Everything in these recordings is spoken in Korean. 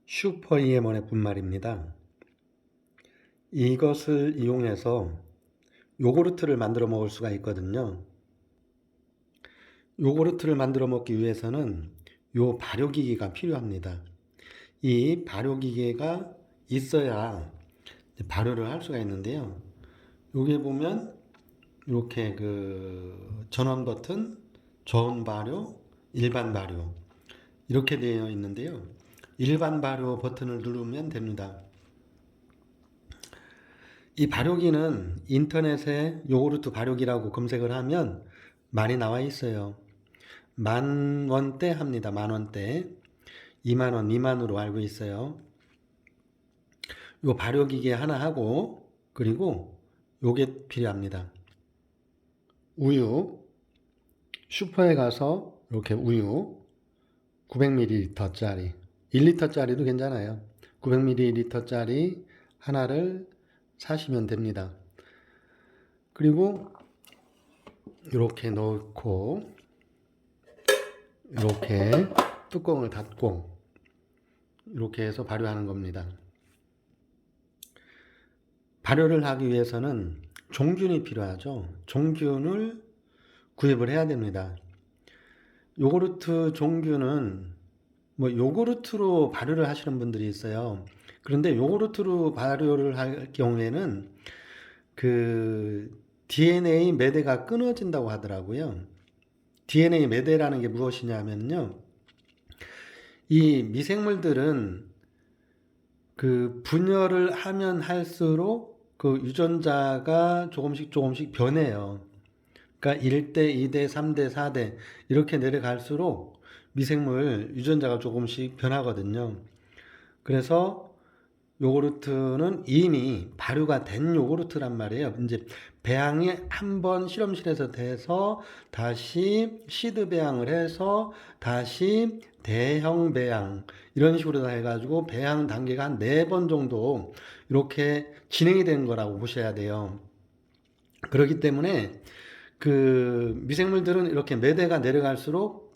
슈퍼 EM원의 분말입니다. 이것을 이용해서 요구르트를 만들어 먹을 수가 있거든요. 요구르트를 만들어 먹기 위해서는 요 발효기계가 필요합니다. 이 발효기계가 있어야 발효를 할 수가 있는데요. 여기에 보면 이렇게 전원 버튼, 저온 발효, 일반 발효 이렇게 되어 있는데요. 일반 발효 버튼을 누르면 됩니다. 이 발효기는 인터넷에 요구르트 발효기라고 검색을 하면 많이 나와 있어요. 10,000원대 합니다. 10,000원대. 20,000원 미만으로 알고 있어요. 요 발효기계 하나 하고, 그리고 요게 필요합니다. 우유. 슈퍼에 가서 이렇게 우유 900ml짜리, 1리터짜리도 괜찮아요. 900ml짜리 하나를 사시면 됩니다. 그리고 이렇게 넣고 이렇게 뚜껑을 닫고 이렇게 해서 발효하는 겁니다. 발효를 하기 위해서는 종균이 필요하죠. 종균을 구입을 해야 됩니다. 요구르트 종균은 요구르트로 발효를 하시는 분들이 있어요. 그런데 요구르트로 발효를 할 경우에는 DNA 매대가 끊어진다고 하더라고요. DNA 매대라는 게 무엇이냐면요. 이 미생물들은 분열을 하면 할수록 유전자가 조금씩 변해요. 그러니까 1대, 2대, 3대, 4대 이렇게 내려갈수록 미생물 유전자가 조금씩 변하거든요. 그래서 요구르트는 이미 발효가 된 요구르트란 말이에요. 이제 배양이 한 번 실험실에서 돼서 다시 시드 배양을 해서 다시 대형 배양 이런 식으로 다 해가지고 배양 단계가 한 4번 정도 이렇게 진행이 된 거라고 보셔야 돼요. 그렇기 때문에 미생물들은 이렇게 매대가 내려갈수록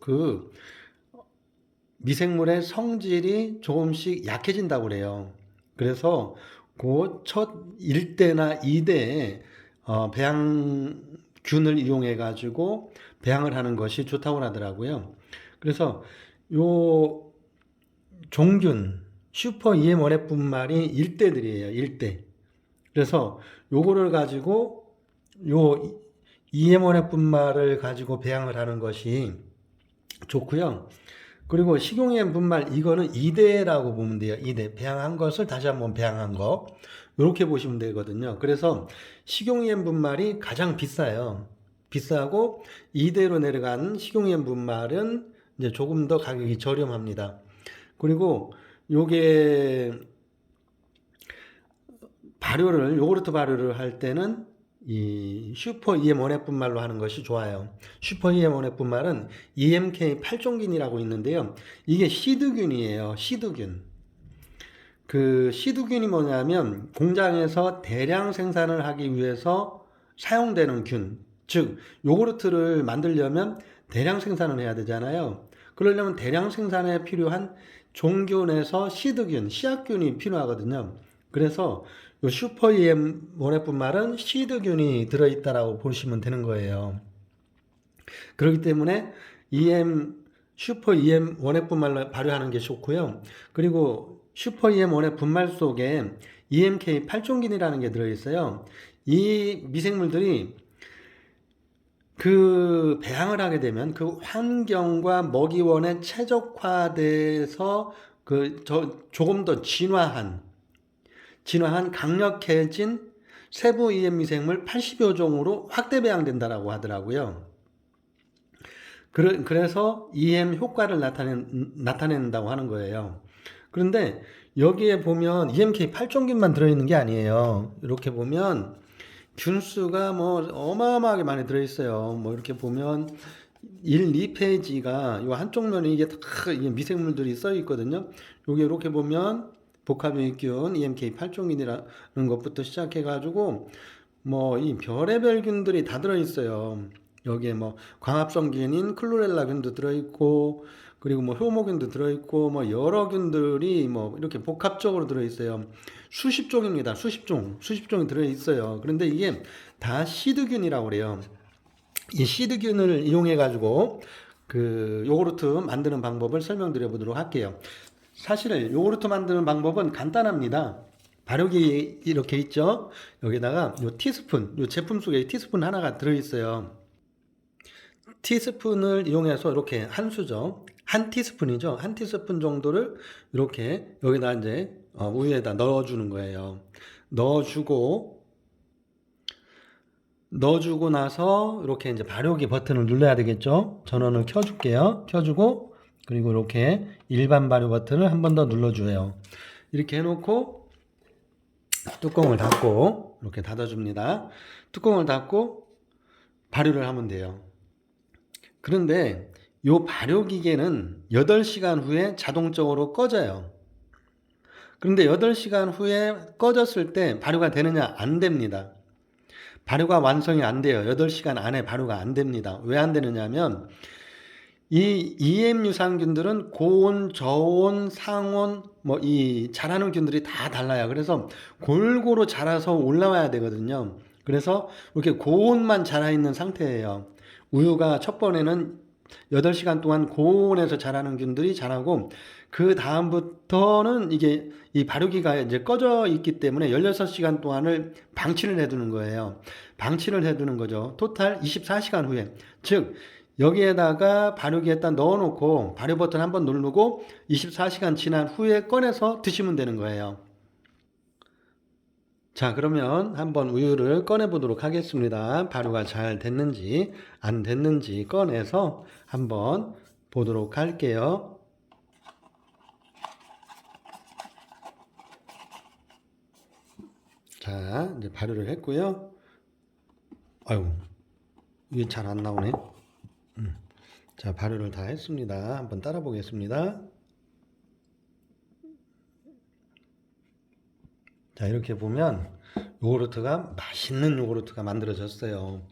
미생물의 성질이 조금씩 약해진다고 그래요. 그래서 첫 1대나 2대에 배양균을 이용해 가지고 배양을 하는 것이 좋다고 하더라고요. 그래서 요 종균 슈퍼 EM1의 분말이 1대들이에요. 1대. 그래서 요거를 가지고 요 EM1의 분말을 가지고 배양을 하는 것이 좋고요. 그리고 식용유엔 분말 이거는 2대라고 보면 돼요. 2대 배양한 것을 다시 한번 배양한 거 이렇게 보시면 되거든요. 그래서 식용유엔 분말이 가장 비싸요. 비싸고 2대로 내려간 식용유엔 분말은 이제 조금 더 가격이 저렴합니다. 그리고 요게 요구르트 발효를 할 때는 이 슈퍼 EM1의 분말로 하는 것이 좋아요. 슈퍼 EM1의 분말은 EMK 8종균이라고 있는데요. 이게 시드균이에요. 시드균. 시드균이 뭐냐면 공장에서 대량 생산을 하기 위해서 사용되는 균. 즉, 요구르트를 만들려면 대량 생산을 해야 되잖아요. 그러려면 대량 생산에 필요한 종균에서 시드균, 씨앗균이 필요하거든요. 그래서 요 슈퍼 EM 원액분말은 시드균이 들어있다라고 보시면 되는 거예요. 그렇기 때문에 슈퍼 EM 원액분말로 발효하는 게 좋고요. 그리고 슈퍼 EM 원액분말 속에 EMK 8종균이라는 게 들어있어요. 이 미생물들이 배양을 하게 되면 환경과 먹이원에 최적화돼서 조금 더 진화한 강력해진 세부 EM 미생물 80여 종으로 확대 배양된다라고 하더라고요. 그래서 EM 효과를 나타낸다고 하는 거예요. 그런데 여기에 보면 EMK 8종균만 들어있는 게 아니에요. 이렇게 보면 균수가 어마어마하게 많이 들어있어요. 이렇게 보면 1, 2페이지가 요 한쪽 면에 이게 다 미생물들이 써 있거든요. 여기 이렇게 보면 복합유익균, EMK 8종균이라는 것부터 시작해가지고, 이 별의별 균들이 다 들어있어요. 여기에 광합성균인 클로렐라균도 들어있고, 그리고 뭐 효모균도 들어있고 뭐 여러 균들이 뭐 이렇게 복합적으로 들어있어요. 수십 종입니다. 수십 종이 들어있어요. 그런데 이게 다 시드균이라고 그래요. 이 시드균을 이용해 가지고 그 요구르트 만드는 방법을 설명드려 보도록 할게요. 사실 요구르트 만드는 방법은 간단합니다. 발효기 이렇게 있죠. 여기다가 요 티스푼, 요 제품 속에 티스푼 하나가 들어 있어요. 티스푼을 이용해서 이렇게 한 수죠. 한 티스푼이죠. 한 티스푼 정도를 이렇게 여기다 이제 우유에다 넣어주는 거예요. 넣어주고 나서 이렇게 이제 발효기 버튼을 눌러야 되겠죠. 전원을 켜줄게요. 켜주고 그리고 이렇게 일반 발효 버튼을 한 번 더 눌러줘요. 이렇게 해놓고 뚜껑을 닫고 이렇게 닫아줍니다. 뚜껑을 닫고 발효를 하면 돼요. 그런데 요 발효 기계는 8시간 후에 자동적으로 꺼져요. 그런데 8시간 후에 꺼졌을 때 발효가 되느냐? 안 됩니다. 발효가 완성이 안 돼요. 8시간 안에 발효가 안 됩니다. 왜 안 되느냐면 이 EM 유산균들은 고온, 저온, 상온 뭐 이 자라는 균들이 다 달라요. 그래서 골고루 자라서 올라와야 되거든요. 그래서 이렇게 고온만 자라 있는 상태예요. 우유가 첫 번에는 8시간 동안 고온에서 자라는 균들이 자라고 그 다음부터는 이게 이 발효기가 이제 꺼져 있기 때문에 16시간 동안을 방치를 해두는 거예요. 방치를 해두는 거죠. 토탈 24시간 후에. 즉, 여기에다가 발효기에다 넣어놓고 발효 버튼 한번 누르고 24시간 지난 후에 꺼내서 드시면 되는 거예요. 자, 그러면 한번 우유를 꺼내 보도록 하겠습니다. 발효가 잘 됐는지 안 됐는지 꺼내서 한번 보도록 할게요. 자, 이제 발효를 했고요. 아유, 이게 잘 안 나오네. 자, 발효를 다 했습니다. 한번 따라 보겠습니다. 자, 이렇게 보면 요구르트가 맛있는 요구르트가 만들어졌어요.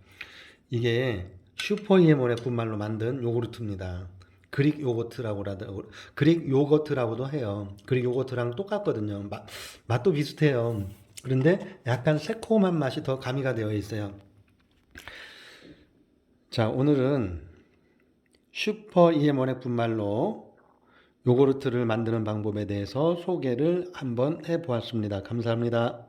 이게 슈퍼 EM원의 분말로 만든 요구르트입니다. 그릭 요거트라고도 해요. 그릭 요거트랑 똑같거든요. 맛도 비슷해요. 그런데 약간 새콤한 맛이 더 가미가 되어 있어요. 자, 오늘은 슈퍼 EM원의 분말로 요구르트를 만드는 방법에 대해서 소개를 한번 해 보았습니다. 감사합니다.